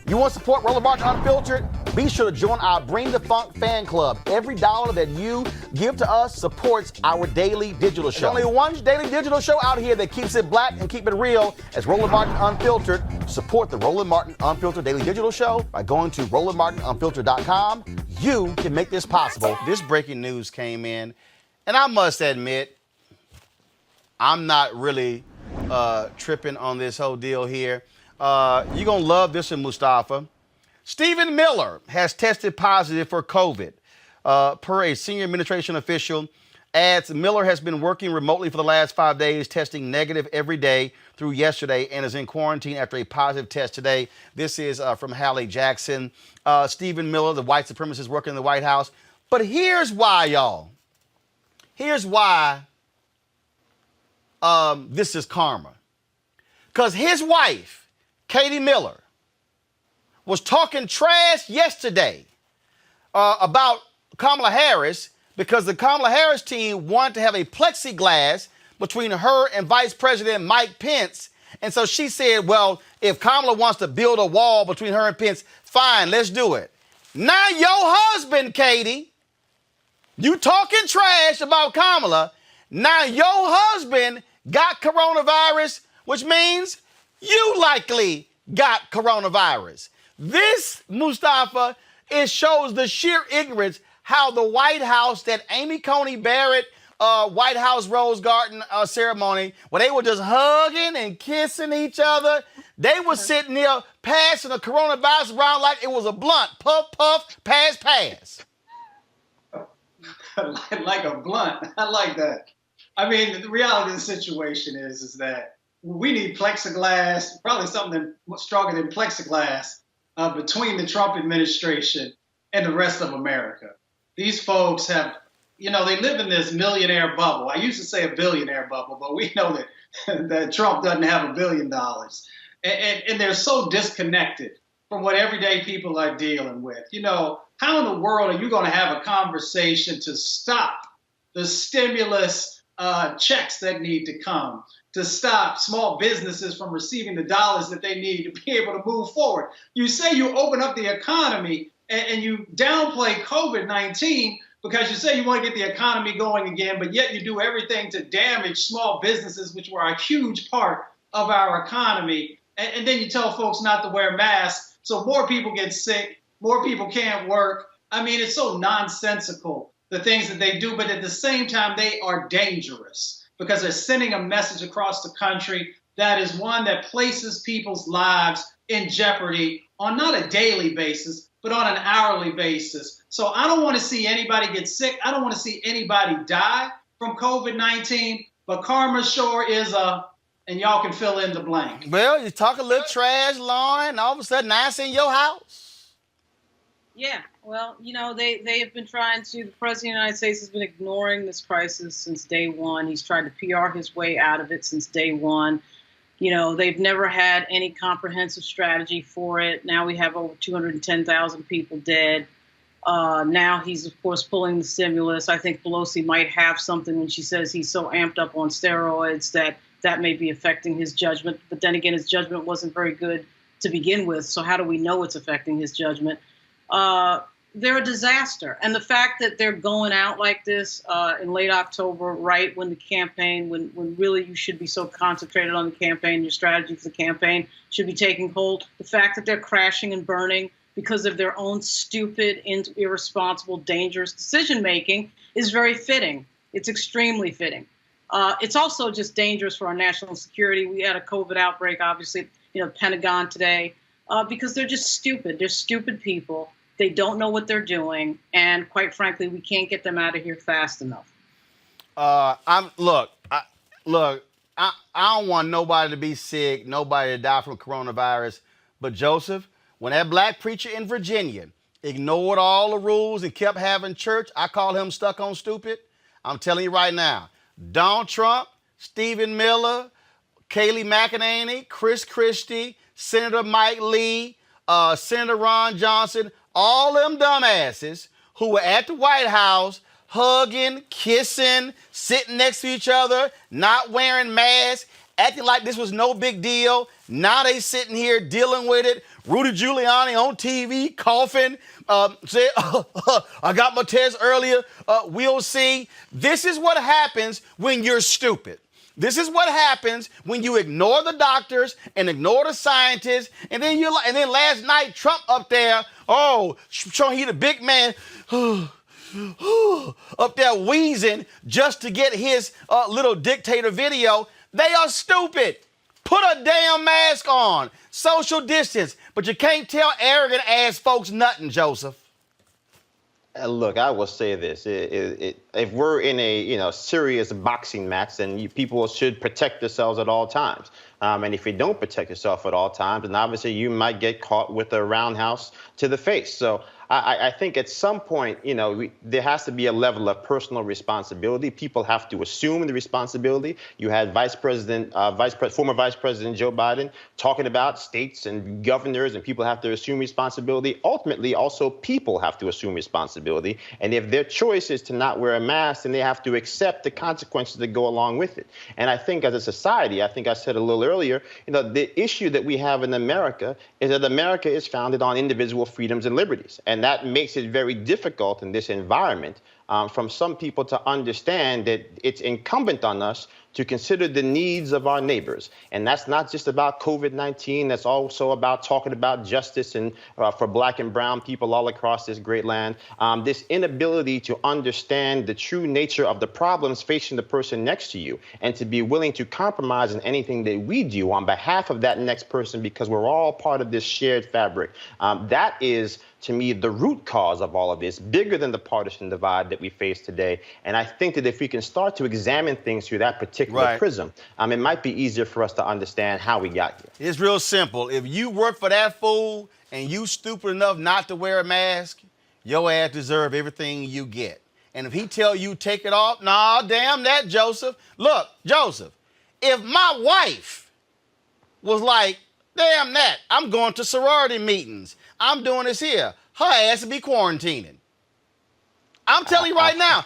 You want to support Roland Martin Unfiltered? Be sure to join our Bring the Funk fan club. Every dollar that you give to us supports our daily digital show. There's only one daily digital show out here that keeps it black and keep it real as Roland Martin Unfiltered. Support the Roland Martin Unfiltered daily digital show by going to RolandMartinUnfiltered.com. You can make this possible. This breaking news came in, and I must admit, I'm not really tripping on this whole deal here. You're going to love this one, Mustafa. Stephen Miller has tested positive for COVID. Per a senior administration official, adds Miller has been working remotely for the last 5 days, testing negative every day through yesterday, and is in quarantine after a positive test today. This is from Hallie Jackson. Stephen Miller, the white supremacist working in the White House. But here's why, y'all. Here's why this is karma. Because his wife, Katie Miller, was talking trash yesterday about Kamala Harris because the Kamala Harris team wanted to have a plexiglass between her and Vice President Mike Pence. And so she said, well, if Kamala wants to build a wall between her and Pence, fine, let's do it. Now your husband, Katie, you talking trash about Kamala. Now your husband got coronavirus, which means you likely got coronavirus. This, Mustafa, it shows the sheer ignorance how the White House, that Amy Coney Barrett White House Rose Garden ceremony, where they were just hugging and kissing each other, they were sitting there passing the coronavirus around like it was a blunt. Puff, puff, pass, pass. Like a blunt. I like that. I mean, the reality of the situation is that we need plexiglass, probably something stronger than plexiglass, between the Trump administration and the rest of America. These folks have, they live in this millionaire bubble. I used to say a billionaire bubble, but we know that Trump doesn't have $1 billion. And they're so disconnected from what everyday people are dealing with. How in the world are you going to have a conversation to stop the stimulus checks that need to come, to stop small businesses from receiving the dollars that they need to be able to move forward? You say you open up the economy and you downplay COVID-19 because you say you want to get the economy going again, but yet you do everything to damage small businesses, which were a huge part of our economy. And then you tell folks not to wear masks, so more people get sick, more people can't work. I mean, it's so nonsensical, the things that they do, but at the same time, they are dangerous because they're sending a message across the country that is one that places people's lives in jeopardy on not a daily basis, but on an hourly basis. So I don't want to see anybody get sick. I don't want to see anybody die from COVID-19, but karma sure is and y'all can fill in the blank. Well, you talk a little trash, Lauren, and all of a sudden now it's in your house. Yeah, well, they have been trying to, the President of the United States has been ignoring this crisis since day one. He's tried to PR his way out of it since day one. They've never had any comprehensive strategy for it. Now we have over 210,000 people dead. Now he's, of course, pulling the stimulus. I think Pelosi might have something when she says he's so amped up on steroids that may be affecting his judgment. But then again, his judgment wasn't very good to begin with. So how do we know it's affecting his judgment? They're a disaster. And the fact that they're going out like this in late October, right when the campaign, when really you should be so concentrated on the campaign, your strategy for the campaign should be taking hold. The fact that they're crashing and burning because of their own stupid, irresponsible, dangerous decision-making is very fitting. It's extremely fitting. It's also just dangerous for our national security. We had a COVID outbreak, obviously, Pentagon today, because they're just stupid. They're stupid people. They don't know what they're doing. And quite frankly, we can't get them out of here fast enough. I don't want nobody to be sick, nobody to die from coronavirus. But Joseph, when that black preacher in Virginia ignored all the rules and kept having church, I call him stuck on stupid. I'm telling you right now, Donald Trump, Stephen Miller, Kayleigh McEnany, Chris Christie, Senator Mike Lee, Senator Ron Johnson, all them dumbasses who were at the White House hugging, kissing, sitting next to each other, not wearing masks, acting like this was no big deal. Now they sitting here dealing with it, Rudy Giuliani on TV coughing, said, I got my test earlier, we'll see. This is what happens when you're stupid. This is what happens when you ignore the doctors and ignore the scientists, and then last night Trump up there, showing he the big man, up there wheezing just to get his little dictator video. They are stupid. Put a damn mask on. Social distance. But you can't tell arrogant ass folks nothing, Joseph. Look, I will say this: if we're in a serious boxing match, then people should protect themselves at all times. And if you don't protect yourself at all times, then obviously you might get caught with a roundhouse to the face. So I think at some point, there has to be a level of personal responsibility. People have to assume the responsibility. You had former Vice President Joe Biden talking about states and governors, and people have to assume responsibility. Ultimately, also people have to assume responsibility. And if their choice is to not wear a mask, then they have to accept the consequences that go along with it. And I think as a society, I think I said a little earlier, the issue that we have in America is that America is founded on individual freedoms and liberties. And that makes it very difficult in this environment from some people to understand that it's incumbent on us to consider the needs of our neighbors. And that's not just about COVID-19. That's also about talking about justice and for black and brown people all across this great land. This inability to understand the true nature of the problems facing the person next to you and to be willing to compromise in anything that we do on behalf of that next person because we're all part of this shared fabric. That is, to me, the root cause of all of this, bigger than the partisan divide that we face today. And I think that if we can start to examine things through that particular prism, it might be easier for us to understand how we got here. It's real simple. If you work for that fool and you stupid enough not to wear a mask, your ass deserve everything you get. And if he tell you take it off, nah, damn that, Joseph. Look, Joseph, if my wife was like, damn that, I'm going to sorority meetings, I'm doing this here, her ass would be quarantining. I'm telling you right now,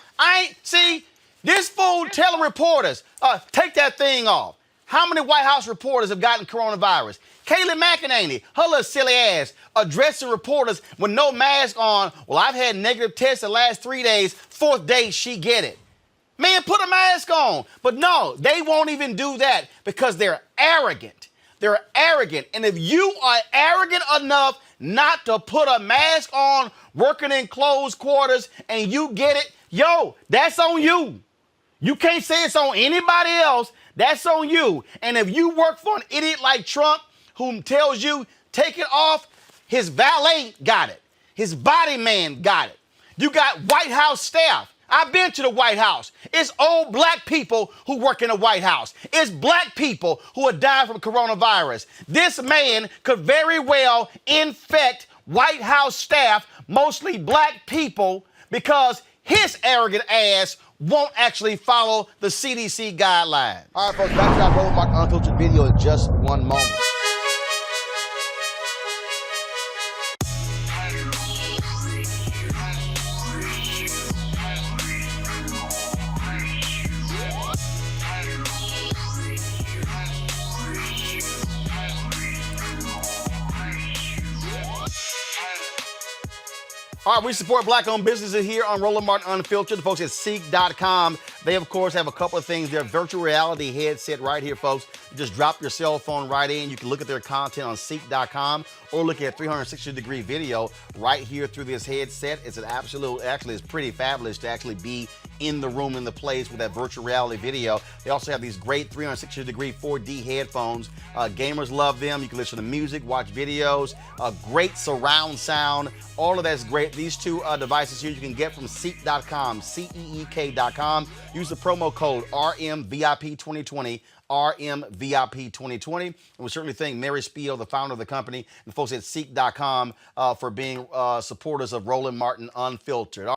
this fool telling reporters, take that thing off. How many White House reporters have gotten coronavirus? Kayleigh McEnany, her little silly ass, addressing reporters with no mask on. Well, I've had negative tests the last 3 days. 4th day, she get it. Man, put a mask on. But no, they won't even do that because they're arrogant. They're arrogant. And if you are arrogant enough not to put a mask on, working in closed quarters, and you get it, that's on you. You can't say it's on anybody else. That's on you. And if you work for an idiot like Trump who tells you take it off, his valet got it. His body man got it. You got White House staff. I've been to the White House. It's old black people who work in the White House. It's black people who are dying from coronavirus. This man could very well infect White House staff, mostly black people, because his arrogant ass won't actually follow the CDC guidelines. All right, folks, back to our Roland Martin Unfiltered video in just one moment. All right, we support black-owned businesses here on Roland Martin Unfiltered. The folks at Seek.com, they, of course, have a couple of things. Their virtual reality headset right here, folks. You just drop your cell phone right in. You can look at their content on Seek.com or look at 360-degree video right here through this headset. It's it's pretty fabulous to actually be in the room, in the place with that virtual reality video. They also have these great 360-degree 4D headphones. Gamers love them. You can listen to music, watch videos, great surround sound. All of that's great. These two devices here you can get from Seek.com, CEEK.com. Use the promo code RMVIP2020, RMVIP2020. And we certainly thank Mary Spiel, the founder of the company, and folks at Seek.com for being supporters of Roland Martin Unfiltered.